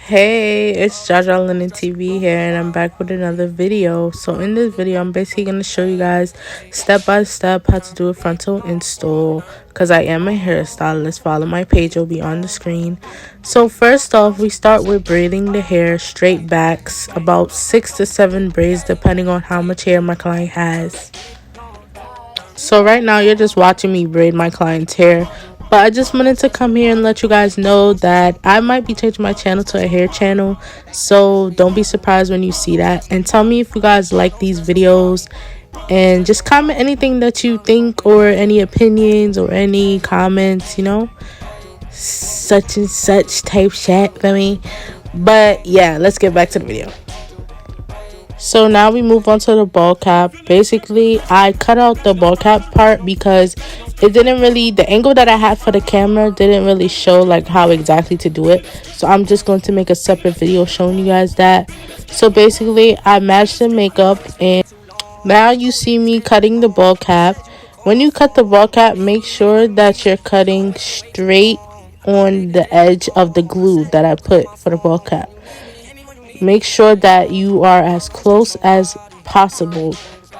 Hey, it's Jaja Lennon TV here, and I'm back with another video. So in this video, I'm basically going to show you guys step by step how to do a frontal install, because I am a hairstylist. Follow my page, will be on the screen. So first off, we start with braiding the hair straight backs, about 6 to 7 braids depending on how much hair my client has. So right now you're just watching me braid my client's hair, but I just wanted to come here and let you guys know that I might be changing my channel to a hair channel, so don't be surprised when you see that. And tell me if you guys like these videos, and just comment anything that you think, or any opinions or any comments, you know, such and such type shit for me. But yeah, let's get back to the video. So now we move on to the ball cap. Basically, I cut out the ball cap part because it didn't really, the angle that I had for the camera didn't really show like how exactly to do it. So I'm just going to make a separate video showing you guys that. So basically, I matched the makeup, and now you see me cutting the ball cap. When you cut the ball cap, make sure that you're cutting straight on the edge of the glue that I put for the ball cap. Make sure that you are as close as possible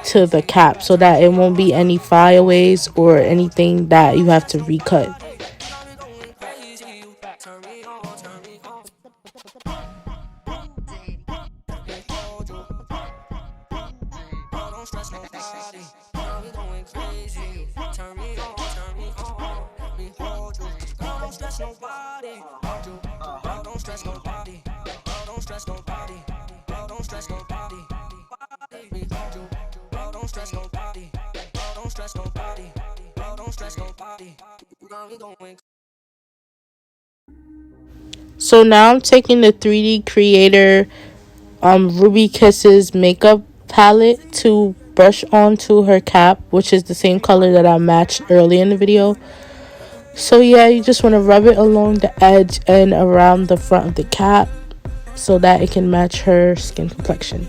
to the cap so that it won't be any flyaways or anything that you have to recut. So now I'm taking the 3D Creator Ruby Kisses makeup palette to brush onto her cap, which is the same color that I matched earlier in the video. So yeah, you just want to rub it along the edge and around the front of the cap so that it can match her skin complexion.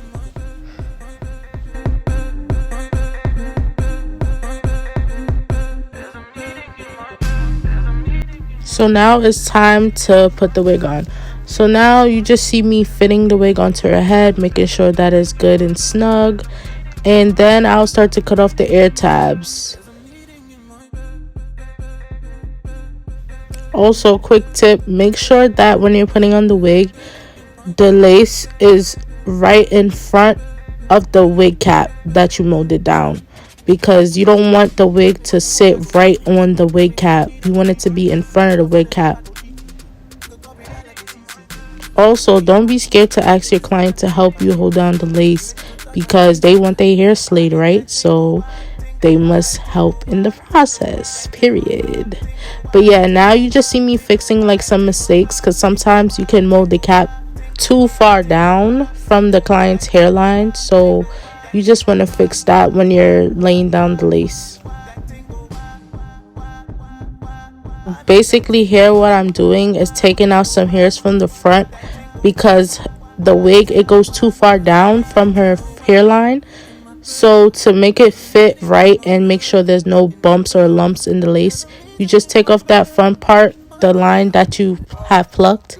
So now it's time to put the wig on. So now you just see me fitting the wig onto her head, making sure that it's good and snug. And then I'll start to cut off the ear tabs. Also, quick tip, make sure that when you're putting on the wig, the lace is right in front of the wig cap that you molded down, because you don't want the wig to sit right on the wig cap. You want it to be in front of the wig cap. Also, don't be scared to ask your client to help you hold down the lace, because they want their hair slayed, right? So they must help in the process, period. But yeah, now you just see me fixing like some mistakes, because sometimes you can mold the cap too far down from the client's hairline, so you just want to fix that when you're laying down the lace. Basically here, what I'm doing is taking out some hairs from the front, because the wig, it goes too far down from her hairline. So to make it fit right and make sure there's no bumps or lumps in the lace, you just take off that front part, the line that you have plucked,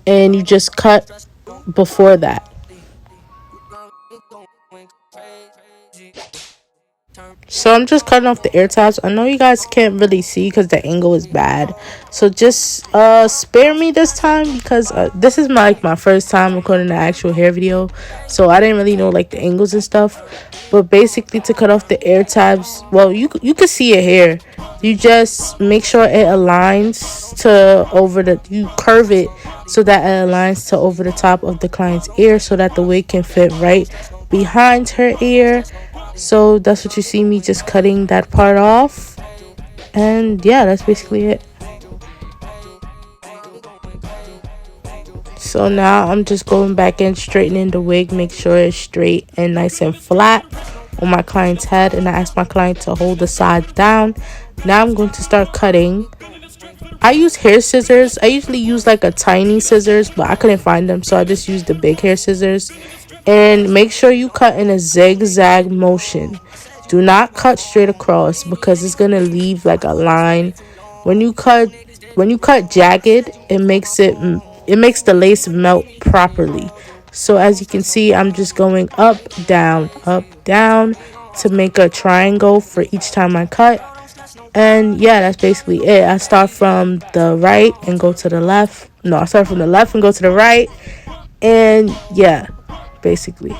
and you just cut before that. So I'm just cutting off the ear tabs. I know you guys can't really see because the angle is bad, so just spare me this time, because this is my first time recording an actual hair video, so I didn't really know like the angles and stuff. But basically, to cut off the ear tabs, well, you can see it here. You just make sure it aligns to over the, you curve it so that it aligns to over the top of the client's ear, so that the wig can fit right behind her ear. So that's what you see me just cutting that part off. And yeah, that's basically it. So now I'm just going back in, straightening the wig, make sure it's straight and nice and flat on my client's head. And I asked my client to hold the side down. Now I'm going to start cutting. I use hair scissors. I usually use like a tiny scissors, but I couldn't find them, so I just used the big hair scissors. And make sure you cut in a zigzag motion. Do not cut straight across, because it's gonna leave like a line. When you cut jagged, it makes it it makes the lace melt properly. So as you can see, I'm just going up, down, to make a triangle for each time I cut. And yeah, that's basically it. I start from the right and go to the left. No, I start from the left and go to the right. And yeah, basically.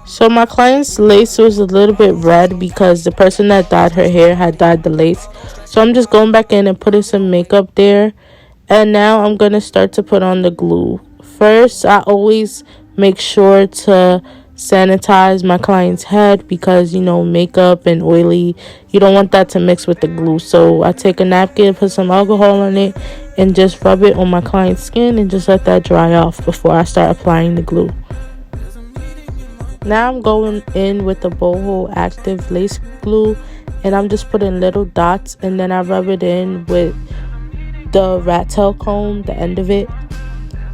So my client's lace was a little bit red because the person that dyed her hair had dyed the lace. So I'm just going back in and putting some makeup there. And now I'm going to start to put on the glue. First, I always make sure to sanitize my client's head because, you know, makeup and oily, you don't want that to mix with the glue. So I take a napkin, put some alcohol on it, and just rub it on my client's skin and just let that dry off before I start applying the glue. Now I'm going in with the boho active lace glue, and I'm just putting little dots, and then I rub it in with the rat tail comb, the end of it.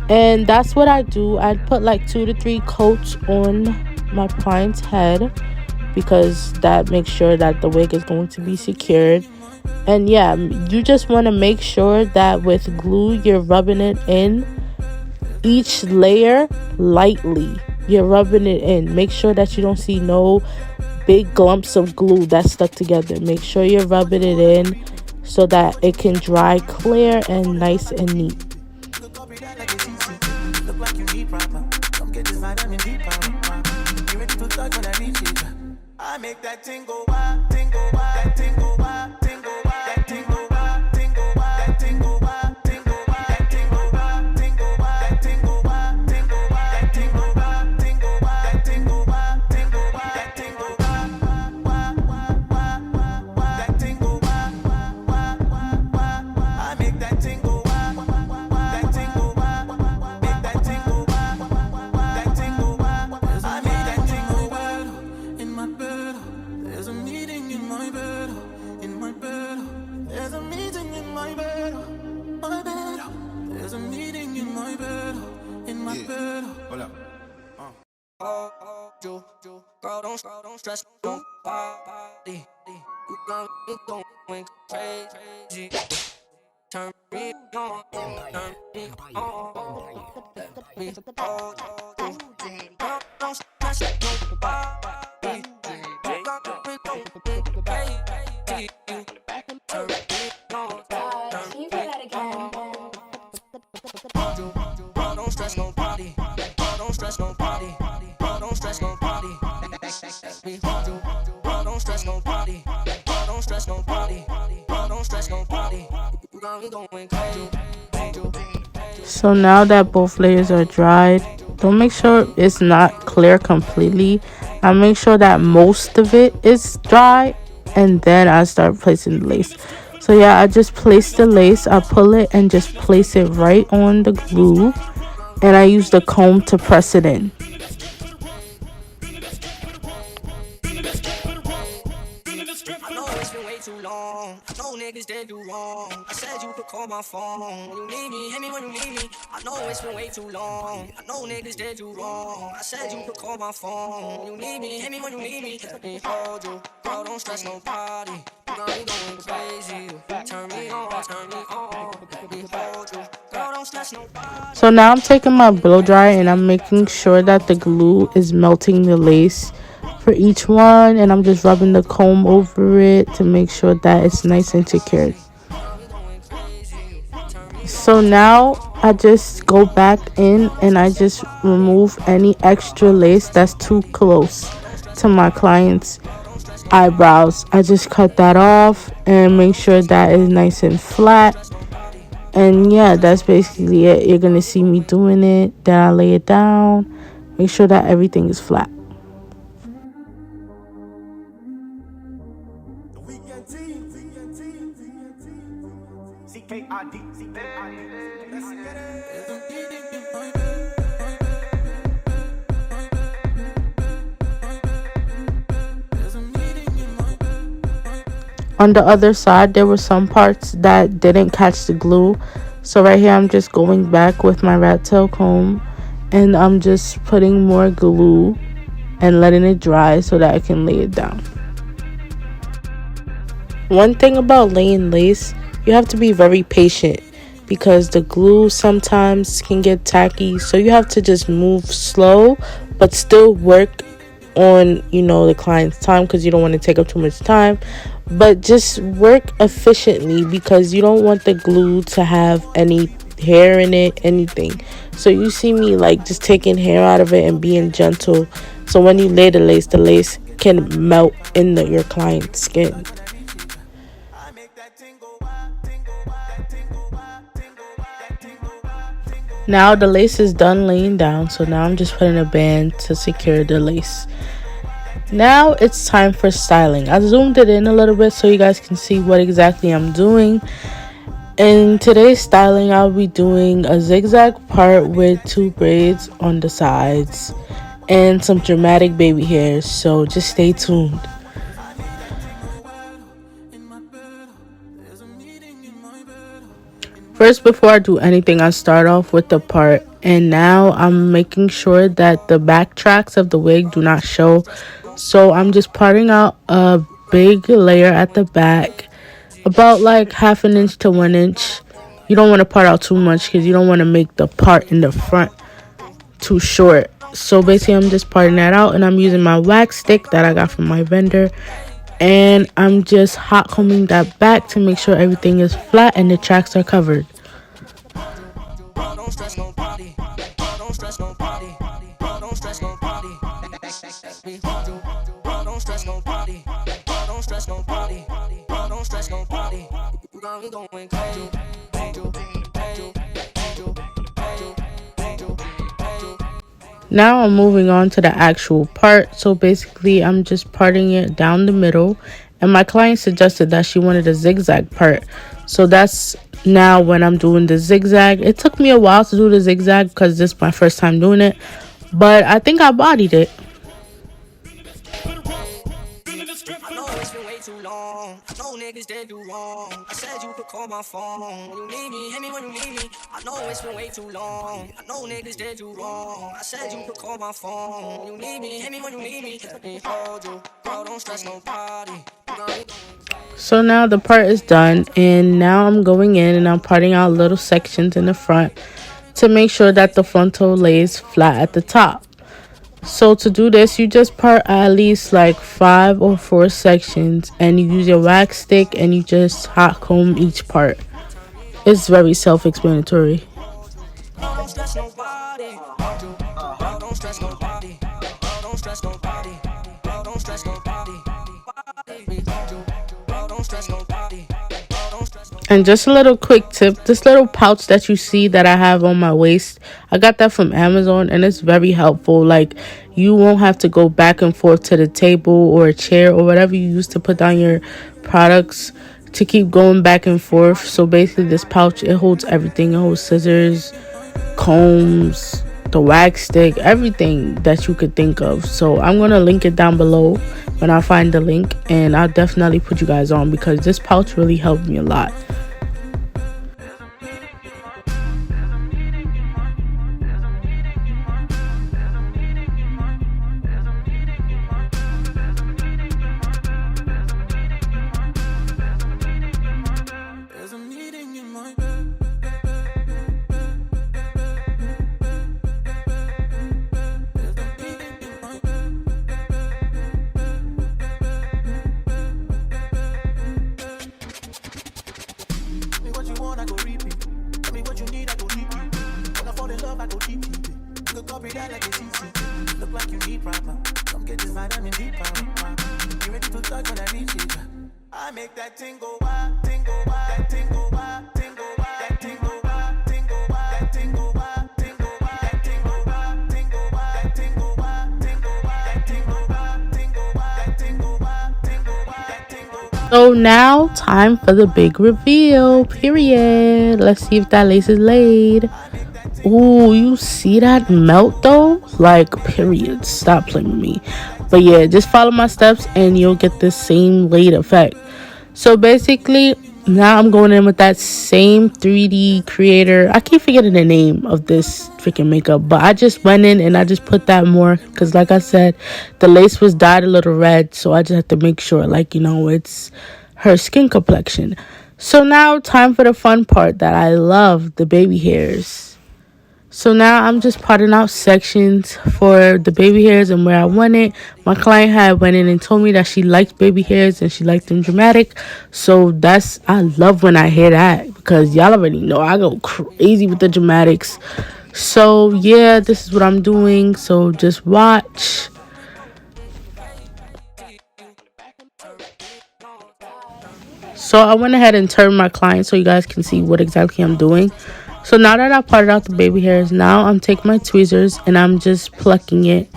And that's what I do. I put like 2 to 3 coats on my client's head because that makes sure that the wig is going to be secured. And yeah, you just want to make sure that with glue you're rubbing it in each layer lightly. You're rubbing it in. Make sure that you don't see no big clumps of glue that's stuck together. Make sure you're rubbing it in so that it can dry clear and nice and neat. I make that tingle, tingle, that tingle, tingle, that tingle, tingle, that tingle, tingle, that tingle, tingle, that tingle, tingle, that tingle, tingle, that tingle, tingle, that tingle, that tingle, I make that tingle, that tingle, make that tingle, that tingle, I make that tingle in my bed. There's a meeting in my bed, in my bed. There's a meeting in my bed, my bed. There's a meeting in my bed, in my bed. Hold up. Girl, don't stress, don't body. You got me going crazy. Turn me on, turn me on. Let me hold you. Girl, don't stress, don't body. You got me going crazy. Turn me on, turn me on. Girl, don't stress nobody. Girl, don't stress nobody. Girl, don't stress nobody. Let me hold you. Girl, don't stress nobody. Girl, don't stress nobody. Girl, don't stress nobody. You got me going crazy. So now that both layers are dried, don't make sure it's not clear completely. I make sure that most of it is dry, and then I start placing the lace. So yeah, I just place the lace, I pull it and just place it right on the glue, and I use the comb to press it in. Too long. No niggas did do wrong. I said you could call my phone when you need me, hit me when you need me. I know it's been way too long. I know niggas did do wrong. I said you could call my phone when you need me, hit me when you need me. Let me hold you. Girl, don't stress nobody. You got me going crazy. Turn me on, turn me on. Let me hold you. Girl, don't stress nobody. So now I'm taking my blow dryer and I'm making sure that the glue is melting the lace for each one, and I'm just rubbing the comb over it to make sure that it's nice and secured. So now I just go back in and I just remove any extra lace that's too close to my client's eyebrows. I just cut that off and make sure that is nice and flat. And yeah, that's basically it. You're gonna see me doing it. Then I lay it down, make sure that everything is flat. On the other side, there were some parts that didn't catch the glue. So right here, I'm just going back with my rat tail comb and I'm just putting more glue and letting it dry so that I can lay it down. One thing about laying lace, you have to be very patient because the glue sometimes can get tacky, so you have to just move slow but still work on the client's time, because you don't want to take up too much time, but just work efficiently because you don't want the glue to have any hair in it, anything. So you see me like just taking hair out of it and being gentle, so when you lay the lace can melt in your client's skin. Now the lace is done laying down, so now I'm just putting a band to secure the lace. Now it's time for styling. I zoomed it in a little bit so you guys can see what exactly I'm doing. In today's styling, I'll be doing a zigzag part with 2 braids on the sides and some dramatic baby hairs, so just stay tuned. First, before I do anything, I start off with the part, and now I'm making sure that the back tracks of the wig do not show. So I'm just parting out a big layer at the back, about like 1/2 inch to 1 inch. You don't want to part out too much because you don't want to make the part in the front too short. So basically I'm just parting that out, and I'm using my wax stick that I got from my vendor, and I'm just hot combing that back to make sure everything is flat and the tracks are covered. Now I'm moving on to the actual part. So basically I'm just parting it down the middle, and my client suggested that she wanted a zigzag part, so that's now when I'm doing the zigzag. It took me a while to do the zigzag because this is my first time doing it, but I think I bodied it. Too long. No niggas did do wrong. I said you could call my phone when you need me. Hit me when you need me. I know it's been way too long. I know niggas did do wrong. I said you could call my phone when you need me. Hit me when you need me. Don't stress nobody. So now the part is done, and now I'm going in and I'm parting out little sections in the front to make sure that the frontal lays flat at the top. So to do this, you just part at least like 5 or 4 sections, and you use your wax stick and you just hot comb each part. It's very self-explanatory. And just a little quick tip, this little pouch that you see that I have on my waist, I got that from Amazon, and it's very helpful. Like, you won't have to go back and forth to the table or a chair or whatever you use to put down your products to keep going back and forth. So basically this pouch, it holds everything. It holds scissors, combs, the wax stick, everything that you could think of. So I'm gonna link it down below when I find the link, and I'll definitely put you guys on because this pouch really helped me a lot. Look like you need proper. Come get this vitamin D power. You ready to touch when I reach it? I make that tingle, tingle, that tingle, tingle, that tingle, tingle, that tingle, tingle, that tingle, tingle, that tingle, tingle, that tingle, tingle, that tingle, tingle, that tingle. So now time for the big reveal, period. Let's see if that lace is laid. Ooh, you see that melt though? Like, period. Stop playing with me. But yeah, just follow my steps and you'll get the same laid effect. So basically, Now I'm going in with that same 3D creator. I keep forgetting the name of this freaking makeup, but I just went in and I just put that more because, like I said, the lace was dyed a little red, so I just have to make sure, like, you know, it's her skin complexion. So now time for the fun part that I love, the baby hairs. So now I'm just potting out sections for the baby hairs and where I want it. My client had went in and told me that she likes baby hairs and she liked them dramatic. So I love when I hear that because y'all already know I go crazy with the dramatics. So yeah, this is what I'm doing. So just watch. So I went ahead and turned my client so you guys can see what exactly I'm doing. So now that I parted out the baby hairs, now I'm taking my tweezers and I'm just plucking it.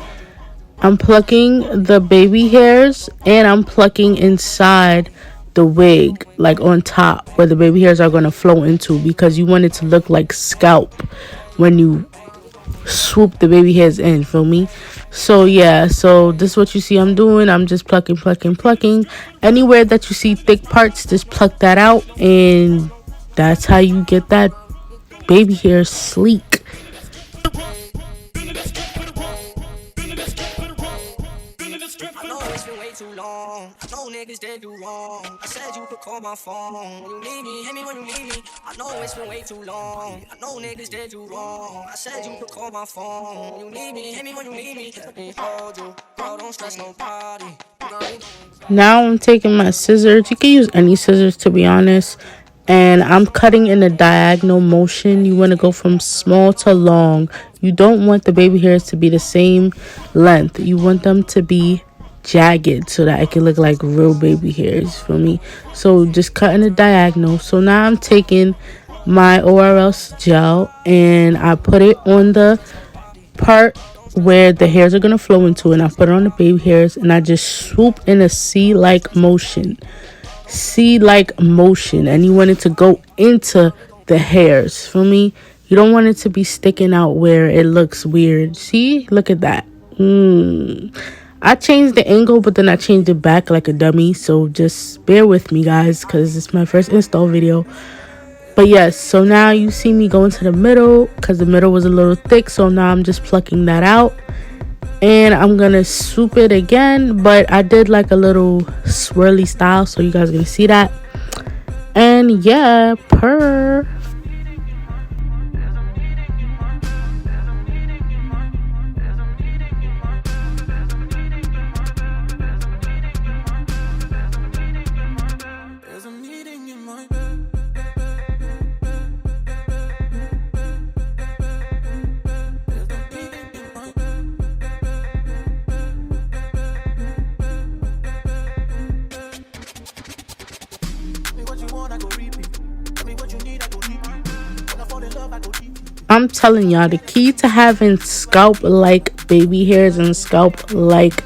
I'm plucking the baby hairs and I'm plucking inside the wig, like on top where the baby hairs are going to flow into, because you want it to look like scalp when you swoop the baby hairs in, feel me? So yeah, so this is what you see I'm doing. I'm just plucking. Anywhere that you see thick parts, just pluck that out, and that's how you get that baby hair sleek. Too long. No niggas did do wrong. I said you could call my phone when you need me, hit me when you need me. I know it's been way too long. I know niggas did do wrong. I said you could call my phone when you need me, hit me when you need me. Girl, don't stress nobody. Now I'm taking my scissors. You can use any scissors, to be honest, and I'm cutting in a diagonal motion. You want to go from small to long. You don't want the baby hairs to be the same length. You want them to be jagged so that it can look like real baby hairs, for me. So just cutting a diagonal. So now I'm taking my ORS gel and I put it on the part where the hairs are going to flow into, and I put it on the baby hairs and I just swoop in a C-like motion, and you want it to go into the hairs, for me. You don't want it to be sticking out where it looks weird. See, look at that. I changed the angle, but then I changed it back like a dummy. So just bear with me, guys, because it's my first install video. But yes, so now you see me go into the middle because the middle was a little thick. So now I'm just plucking that out. And I'm going to swoop it again. But I did like a little swirly style, so you guys are going to see that. And yeah, purr. I'm telling y'all, the key to having scalp like baby hairs and scalp like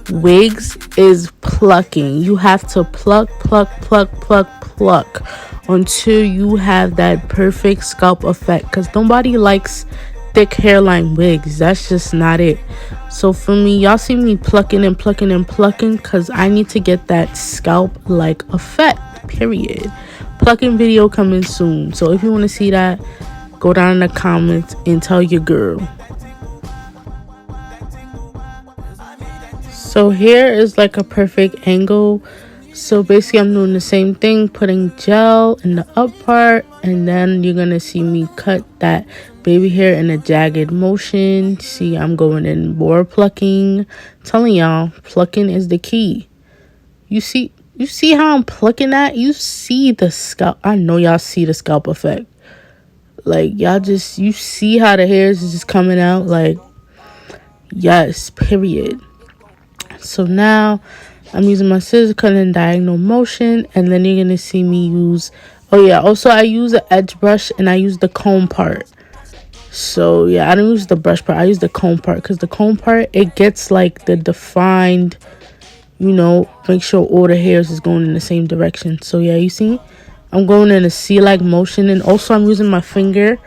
wigs is plucking. You have to pluck until you have that perfect scalp effect, because nobody likes thick hairline wigs. That's just not it. So for me, y'all see me plucking because I need to get that scalp like effect, period. Plucking video coming soon, so if you want to see that, go down in the comments and tell your girl. So here is like a perfect angle. So basically I'm doing the same thing, putting gel in the up part, and then you're gonna see me cut that baby hair in a jagged motion. See, I'm going in more plucking. I'm telling y'all, plucking is the key. You see how I'm plucking that? You see the scalp. I know y'all see the scalp effect. Like, you see how the hairs is just coming out. Like, yes, period. So now I'm using my scissors, cutting in diagonal motion, and then you're gonna see me use, also I use an edge brush and I use the comb part. So yeah, I don't use the brush part, I use the comb part, because the comb part, it gets like the defined, make sure all the hairs is going in the same direction. So yeah, you see I'm going in a C-like motion, and also I'm using my finger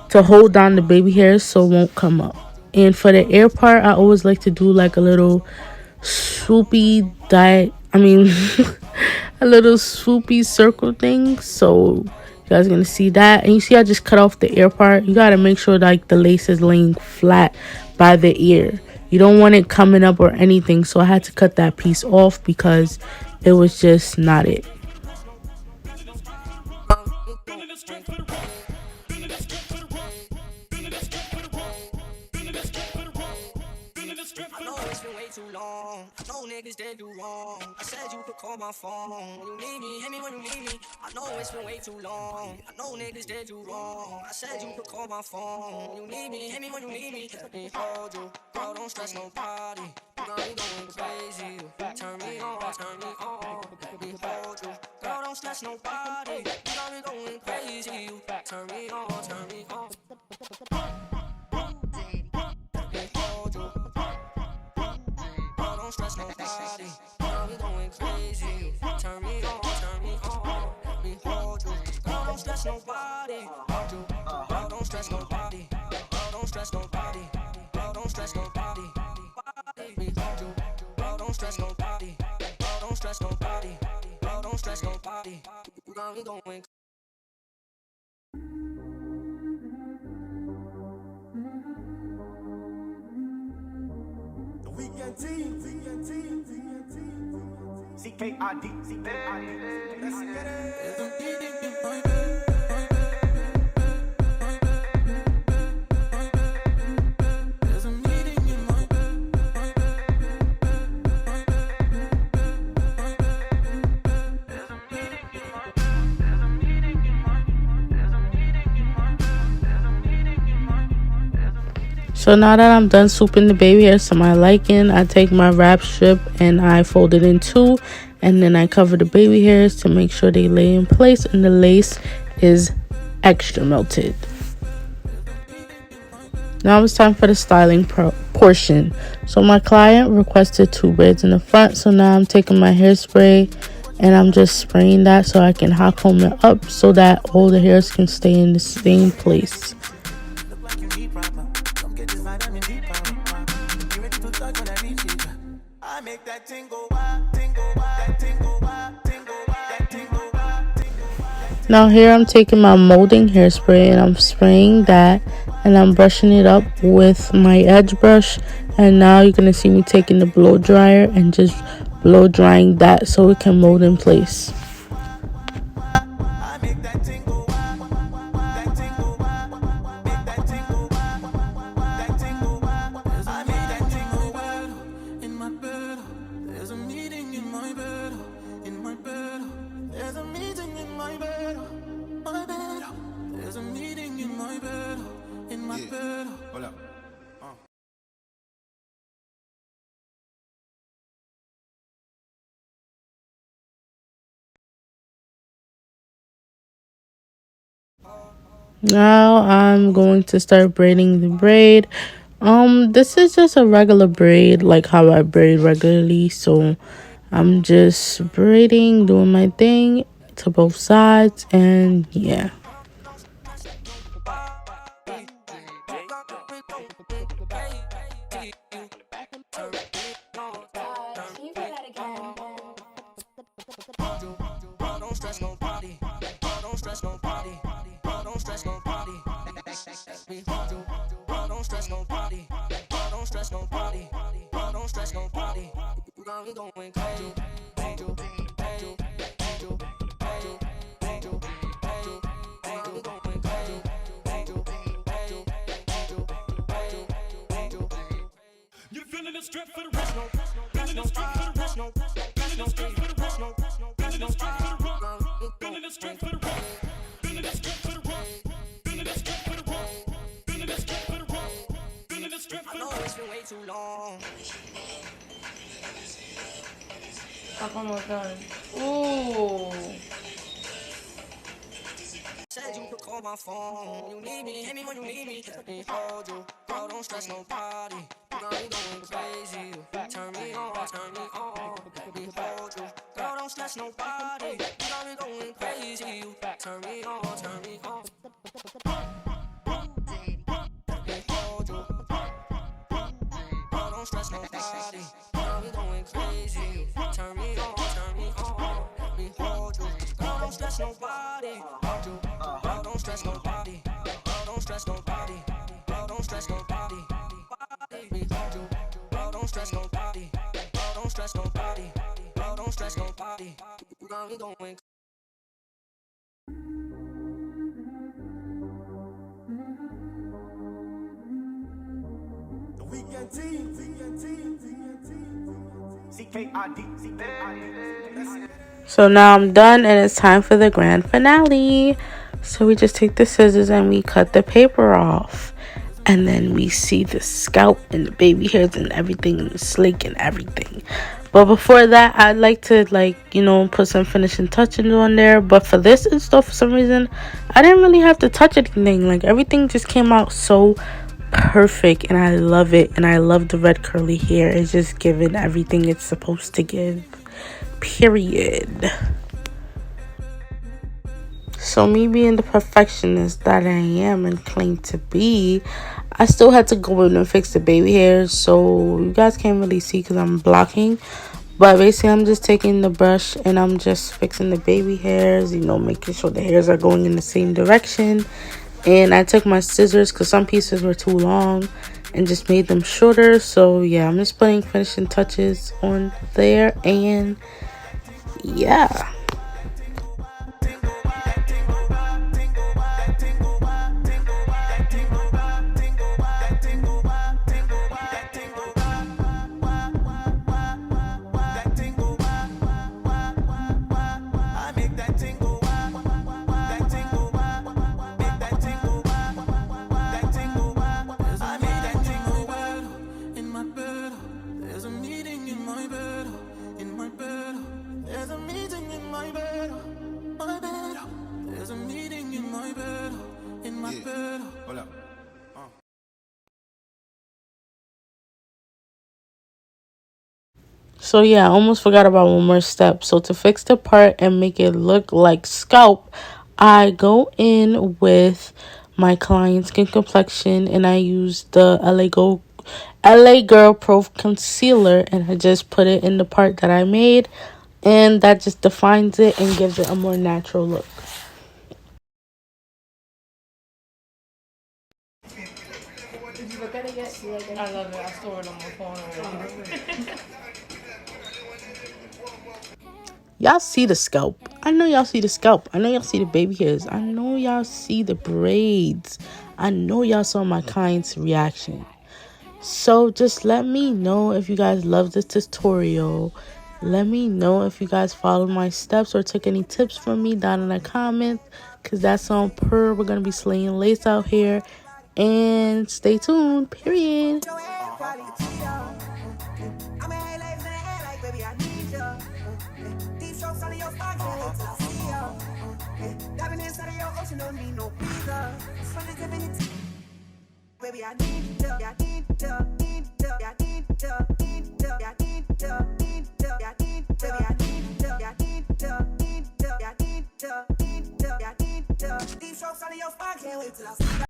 to hold down the baby hairs so it won't come up. And for the ear part, I always like to do like a little swoopy a little swoopy circle thing. So you guys are gonna see that. And you see I just cut off the ear part. You gotta make sure like the lace is laying flat by the ear. You don't want it coming up or anything. So I had to cut that piece off because it was just not it. Too long. No niggas did do wrong. I said you could call my phone when you need me. Hit me when you need me. I know it's been way too long. I know niggas did do wrong. I said you could call my phone when you need me. Hit me when you need me. Let me hold you. Girl, don't stress nobody. You got me going crazy. Turn me on, turn me on. Let me hold you. Girl, don't stress nobody. You got me going crazy. Turn me on, turn me on. Let me hold you. Don't stress nobody. Girl, we going crazy. Turn me on, turn me on. Let me hold you. Girl, don't stress nobody. Hold you. Girl, don't stress nobody. Girl, don't stress nobody. Girl, don't stress nobody. Let me hold you. Girl, don't stress nobody. Girl, don't stress nobody. Girl, don't stress nobody. Girl, we going. Weekend team, CKID, let's get it. So now that I'm done swooping the baby hairs to my liking, I take my wrap strip and I fold it in two, and then I cover the baby hairs to make sure they lay in place and the lace is extra melted. Now it's time for the styling portion. So my client requested 2 braids in the front, so now I'm taking my hairspray and I'm just spraying that so I can hot comb it up so that all the hairs can stay in the same place. Now here I'm taking my molding hairspray and I'm spraying that and I'm brushing it up with my edge brush, and now you're gonna see me taking the blow dryer and just blow drying that so it can mold in place. Now I'm going to start braiding the braid. This is just a regular braid, like how I braid regularly. So I'm just braiding, doing my thing to both sides, and yeah. Don't stress nobody. Don't stress nobody. Don't stress nobody. Don't stress nobody. Don't stress nobody. Don't stress nobody. We going crazy. You feeling the strip for the rest? Feeling the strip for the rest? Feeling the strip for the rest? Feeling the strip for the rest? Feeling the strip for the rest? Feeling the strip for the rest? Feeling the strip for the rest? Feeling the strip for the rest? Feeling the strip for the rest? I know it's been way too long. Up almost done. Ooh. Said you could call my phone. You need me, hit me when you need me. Let me hold you. Girl, don't stress nobody. You got me going crazy. Turn me on, turn me on. Let me hold you. Girl, don't stress nobody. You got me going crazy. Turn me on, turn me on. Let me hold you. Girl, don't stress nobody. You got me going crazy. Turn me on, turn me on. me hold you. Girl, don't stress nobody. Hold you. Girl, don't stress nobody. Girl, don't stress nobody. Girl, don't stress nobody. Me hold you. Girl, don't stress nobody. Girl, don't stress nobody. Girl, don't stress nobody. Girl, we going. The weekend team. CKID. So now I'm done and it's time for the grand finale. So we just take the scissors and we cut the paper off. And then we see the scalp and the baby hairs and everything and the slick and everything. But before that, I'd like to put some finishing touches on there. But for this and stuff, for some reason, I didn't really have to touch anything. Like everything just came out so perfect and I love it. And I love the red curly hair. It's just giving everything it's supposed to give. Period. So me being the perfectionist that I am and claim to be, I still had to go in and fix the baby hairs. So you guys can't really see because I'm blocking. But basically I'm just taking the brush and I'm just fixing the baby hairs, making sure the hairs are going in the same direction. And I took my scissors because some pieces were too long and just made them shorter. So yeah, I'm just putting finishing touches on there. And yeah. So yeah, I almost forgot about one more step. So to fix the part and make it look like scalp, I go in with my client's skin complexion and I use the LA Girl Pro Concealer and I just put it in the part that I made, and that just defines it and gives it a more natural look. Did you look at it yet? I love it. I store it on my phone already. Y'all see the scalp. I know y'all see the scalp. I know y'all see the baby hairs. I know y'all see the braids. I know y'all saw my client's reaction. So just let me know if you guys love this tutorial. Let me know if you guys followed my steps or took any tips from me down in the comments. Because that's on per. We're going to be slaying lace out here. And stay tuned. Period. Baby, I need you, I need you, I need you, I need you, I need you, I need you, I need you, I need you, baby, I need you, I need you, I need you, I need you, I need you, I need you. Deep strokes under your spine, can't wait till I see.